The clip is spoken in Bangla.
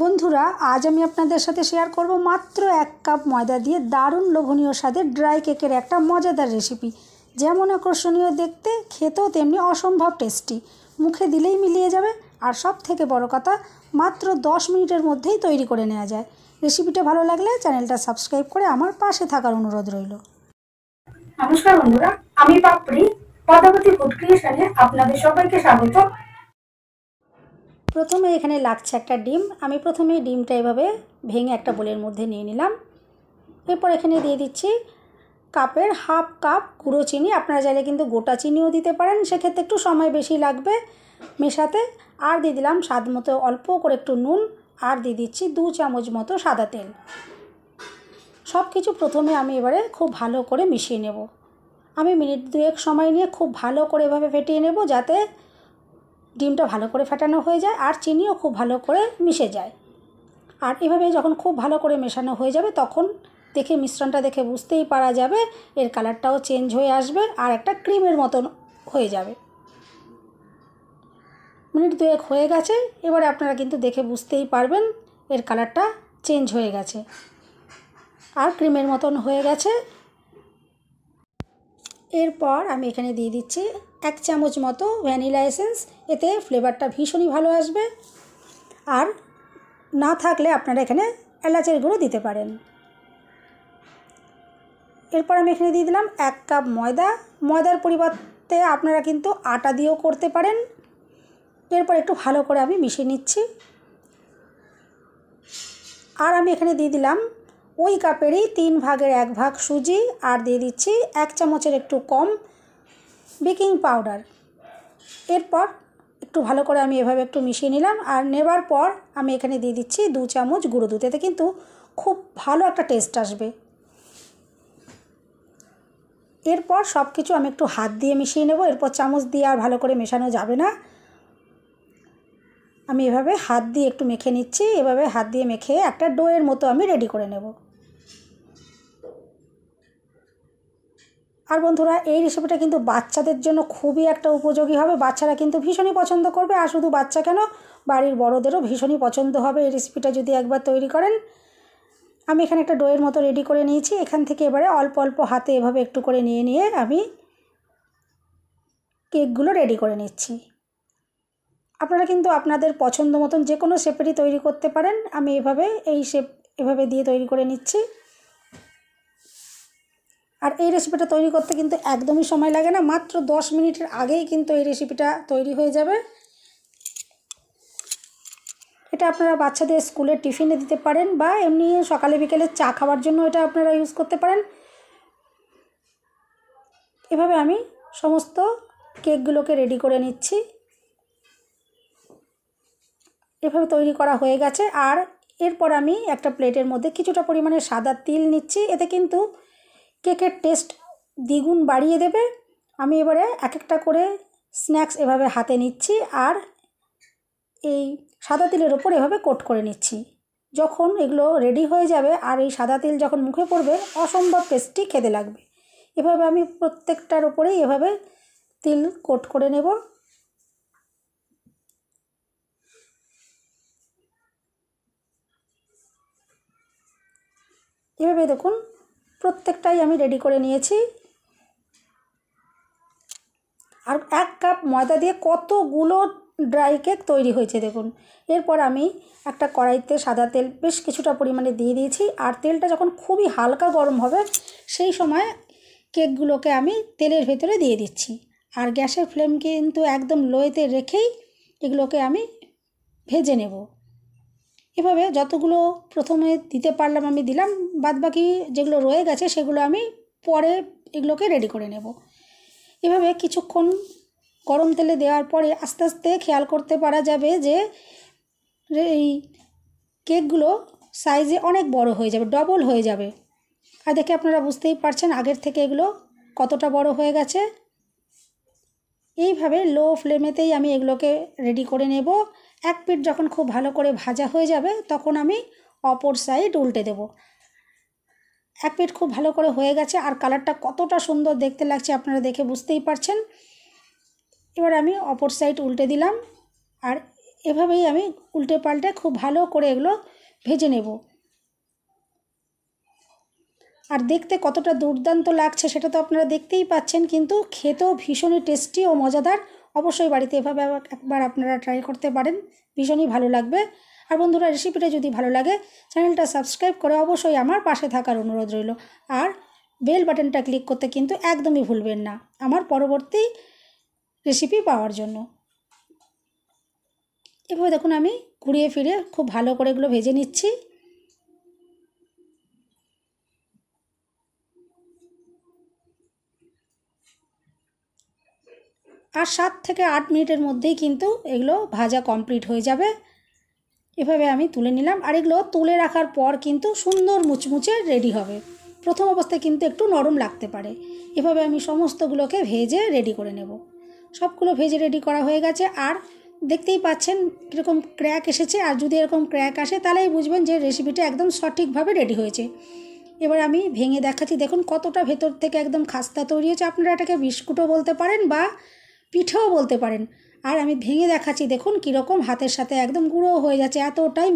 বন্ধুরা, আজ আমি আপনাদের সাথে শেয়ার করব মাত্র 1 কাপ ময়দা দিয়ে দারুণ লোভনীয় স্বাদের ড্রাই কেকের একটা মজাদার রেসিপি। যেমন আকর্ষণীয় দেখতে, খেতেও তেমনি অসম্ভব টেস্টি। মুখে দিলেই মিলিয়ে যাবে। আর সব থেকে বড় কথা, মাত্র 10 মিনিটের মধ্যেই তৈরি করে নেওয়া যায়। রেসিপিটা ভালো লাগলে চ্যানেলটা সাবস্ক্রাইব করে আমার পাশে থাকার অনুরোধ রইল। নমস্কার বন্ধুরা, আমি পাপড়ি পদ্মাবতী ফুড ক্রিয়েশনে আপনাদের সবাইকে স্বাগত। প্রথমে এখানে লাগছে একটা ডিম। আমি প্রথমে ডিমটা এভাবে ভেঙে একটা বোলের মধ্যে নিয়ে নিলাম। এরপর এখানে দিয়ে দিচ্ছি কাপের হাফ কাপ গুঁড়ো চিনি। আপনারা চাইলে কিন্তু গোটা চিনিও দিতে পারেন, সেক্ষেত্রে একটু সময় বেশি লাগবে মেশাতে। আর দিয়ে দিলাম স্বাদ মতো অল্প করে একটু নুন, আর দিয়ে দিচ্ছি 2 চামচ মতো সাদা তেল। সব কিছু প্রথমে আমি এবারে খুব ভালো করে মিশিয়ে নেব। আমি মিনিট 2 সময় নিয়ে খুব ভালো করে এভাবে ফেটিয়ে নেব, যাতে ডিমটা ভালো করে ফেটানো হয়ে যায় আর চিনিও খুব ভালো করে মিশে যায়। আর এভাবে যখন খুব ভালো করে মেশানো হয়ে যাবে, তখন দেখে মিশ্রণটা দেখে বুঝতেই পারা যাবে এর কালারটাও চেঞ্জ হয়ে আসবে আর একটা ক্রিমের মতন হয়ে যাবে। মিনিট 2 হয়ে গেছে। এবারে আপনারা কিন্তু দেখে বুঝতেই পারবেন এর কালারটা চেঞ্জ হয়ে গেছে আর ক্রিমের মতন হয়ে গেছে। এরপর আমি এখানে দিয়ে দিচ্ছি 1 চামচ মতো ভ্যানিলা এসেন্স। এতে ফ্লেভারটা ভীষণই ভালো আসবে। আর না থাকলে আপনারা এখানে এলাচের গুঁড়ো দিতে পারেন। এরপর আমি এখানে দিয়ে দিলাম 1 কাপ ময়দা। ময়দার পরিবর্তে আপনারা কিন্তু আটা দিয়েও করতে পারেন। এরপর একটু ভালো করে আমি মিশিয়ে নিচ্ছি। আর আমি এখানে দিয়ে দিলাম ওই কাপেরই 3 ভাগের 1 ভাগ সুজি, আর দিয়ে দিচ্ছি 1 চামচের একটু কম বেকিং পাউডার। এরপর একটু ভালো করে আমি এভাবে একটু মিশিয়ে নিলাম। আর নেবার পর আমি এখানে দিয়ে দিচ্ছি 2 চামচ গুঁড়ো দুধ। এতে কিন্তু খুব ভালো একটা টেস্ট আসবে। এরপর সব কিছু আমি একটু হাত দিয়ে মিশিয়ে নেব। এরপর চামচ দিয়ে আর ভালো করে মেশানো যাবে না। আমি এভাবে হাত দিয়ে একটু মেখে নিচ্ছি। এভাবে হাত দিয়ে মেখে একটা ডোয়ের মতো আমি রেডি করে নেব। আর বন্ধুরা, এই রেসিপিটা কিন্তু বাচ্চাদের জন্য খুবই একটা উপযোগী হবে। বাচ্চারা কিন্তু ভীষণই পছন্দ করবে। আর শুধু বাচ্চা কেন, বাড়ির বড়দেরও ভীষণই পছন্দ হবে এই রেসিপিটা যদি একবার তৈরি করেন। আমি এখানে একটা ডোয়ের মতো রেডি করে নিয়েছি। এখান থেকে এবারে অল্প অল্প হাতে এভাবে একটু করে নিয়ে নিয়ে আমি কেকগুলো রেডি করে নিচ্ছি। আপনারা কিন্তু আপনাদের পছন্দ মতন যে কোনো শেপেরই তৈরি করতে পারেন। আমি এই শেপ এভাবে দিয়ে তৈরি করে নিচ্ছি। আর এই রেসিপিটা তৈরি করতে কিন্তু একদমই সময় লাগে না। মাত্র 10 মিনিটের আগেই কিন্তু এই রেসিপিটা তৈরি হয়ে যাবে। এটা আপনারা বাচ্চাদের স্কুলের টিফিনে দিতে পারেন, বা এমনি সকালে বিকেলে চা খাওয়ার জন্য এটা আপনারা ইউজ করতে পারেন। এভাবে আমি সমস্ত কেকগুলোকে রেডি করে নিচ্ছি। এভাবে তৈরি করা হয়ে গেছে। আর এরপর আমি একটা প্লেটের মধ্যে কিছুটা পরিমাণে সাদা তিল নিচ্ছি। এতে কিন্তু কেকের টেস্ট দ্বিগুণ বাড়িয়ে দেবে। আমি এবারে এক একটা করে স্ন্যাক্স এভাবে হাতে নিচ্ছি আর এই সাদা তিলের ওপর এভাবে কোট করে নিচ্ছি। যখন এগুলো রেডি হয়ে যাবে আর এই সাদা তিল যখন মুখে পড়বে, অসম্ভব টেস্টি খেতে লাগবে। এভাবে আমি প্রত্যেকটার ওপরেই এভাবে তিল কোট করে নেব। এভাবে দেখুন প্রত্যেকটাই আমি রেডি করে নিয়েছি। আর 1 কাপ ময়দা দিয়ে কতগুলো ড্রাই কেক তৈরি হয়েছে দেখুন। এরপর আমি একটা কড়াইতে সাদা তেল বেশ কিছুটা পরিমাণে দিয়ে দিয়েছি। আর তেলটা যখন খুবই হালকা গরম হবে, সেই সময় কেকগুলোকে আমি তেলের ভেতরে দিয়ে দিচ্ছি। আর গ্যাসের ফ্লেম কিন্তু একদম লোতে রেখেই এগুলোকে আমি ভেজে নেব। এভাবে যতগুলো প্রথমে দিতে পারলাম আমি দিলাম, বাদবাকি যেগুলো রয়ে গেছে সেগুলো আমি পরে এগুলোকে রেডি করে নেব। এভাবে কিছুক্ষণ গরম তেলে দেওয়ার পরে আস্তে আস্তে খেয়াল করতে পারা যাবে যে এই কেকগুলো সাইজে অনেক বড় হয়ে যাবে, ডবল হয়ে যাবে। আর দেখে আপনারা বুঝতেই পারছেন আগের থেকে এগুলো কতটা বড় হয়ে গেছে। এইভাবে লো ফ্লেমেতেই আমি এগুলোকে রেডি করে নেব। এক পিঠ যখন খুব ভালো করে ভাজা হয়ে যাবে, তখন আমি অপর সাইড উল্টে দেব। এক পিঠ খুব ভালো করে হয়ে গেছে আর কালারটা কতটা সুন্দর দেখতে লাগছে আপনারা দেখে বুঝতেই পারছেন। এবার আমি অপর সাইড উল্টে দিলাম। আর এভাবেই আমি উল্টে পাল্টে খুব ভালো করে এগুলো ভেজে নেব। আর দেখতে কতটা দুর্দান্ত লাগছে সেটা তো আপনারা দেখতেই পাচ্ছেন, কিন্তু খেতেও ভীষণই টেস্টি ও মজাদার। অবশ্যই বাড়িতে এভাবে একবার আপনারা ট্রাই করতে পারেন, ভীষণই ভালো লাগবে। আর বন্ধুরা, রেসিপিটা যদি ভালো লাগে চ্যানেলটা সাবস্ক্রাইব করে অবশ্যই আমার পাশে থাকার অনুরোধ রইল। আর বেল বাটনটা ক্লিক করতে কিন্তু একদমই ভুলবেন না আমার পরবর্তী রেসিপি পাওয়ার জন্য। এভাবে দেখুন আমি ঘুরিয়ে ফিরে খুব ভালো করে এগুলো ভেজে নিচ্ছি। আর 7 থেকে 8 মিনিটের মধ্যেই কিন্তু এগুলো ভাজা কমপ্লিট হয়ে যাবে। এভাবে আমি তুলে নিলাম। আর এগুলো তুলে রাখার পর কিন্তু সুন্দর মুচমুচে রেডি হবে। প্রথম অবস্থায় কিন্তু একটু নরম লাগতে পারে। এভাবে আমি সমস্তগুলোকে ভেজে রেডি করে নেব। সবগুলো ভেজে রেডি করা হয়ে গেছে। আর দেখতেই পাচ্ছেন কীরকম ক্র্যাক এসেছে। আর যদি এরকম ক্র্যাক আসে তাহলেই বুঝবেন যে রেসিপিটা একদম সঠিকভাবে রেডি হয়েছে। এবার আমি ভেঙে দেখাচ্ছি, দেখুন কতটা ভেতর থেকে একদম খাস্তা তৈরি হয়েছে। আপনারা এটাকে বিস্কুটও বলতে পারেন বা পিঠেও বলতে পারেন। আর আমি ভেঙে দেখাচ্ছি, দেখুন কীরকম হাতের সাথে একদম গুঁড়ো হয়ে যাচ্ছে, এতটাই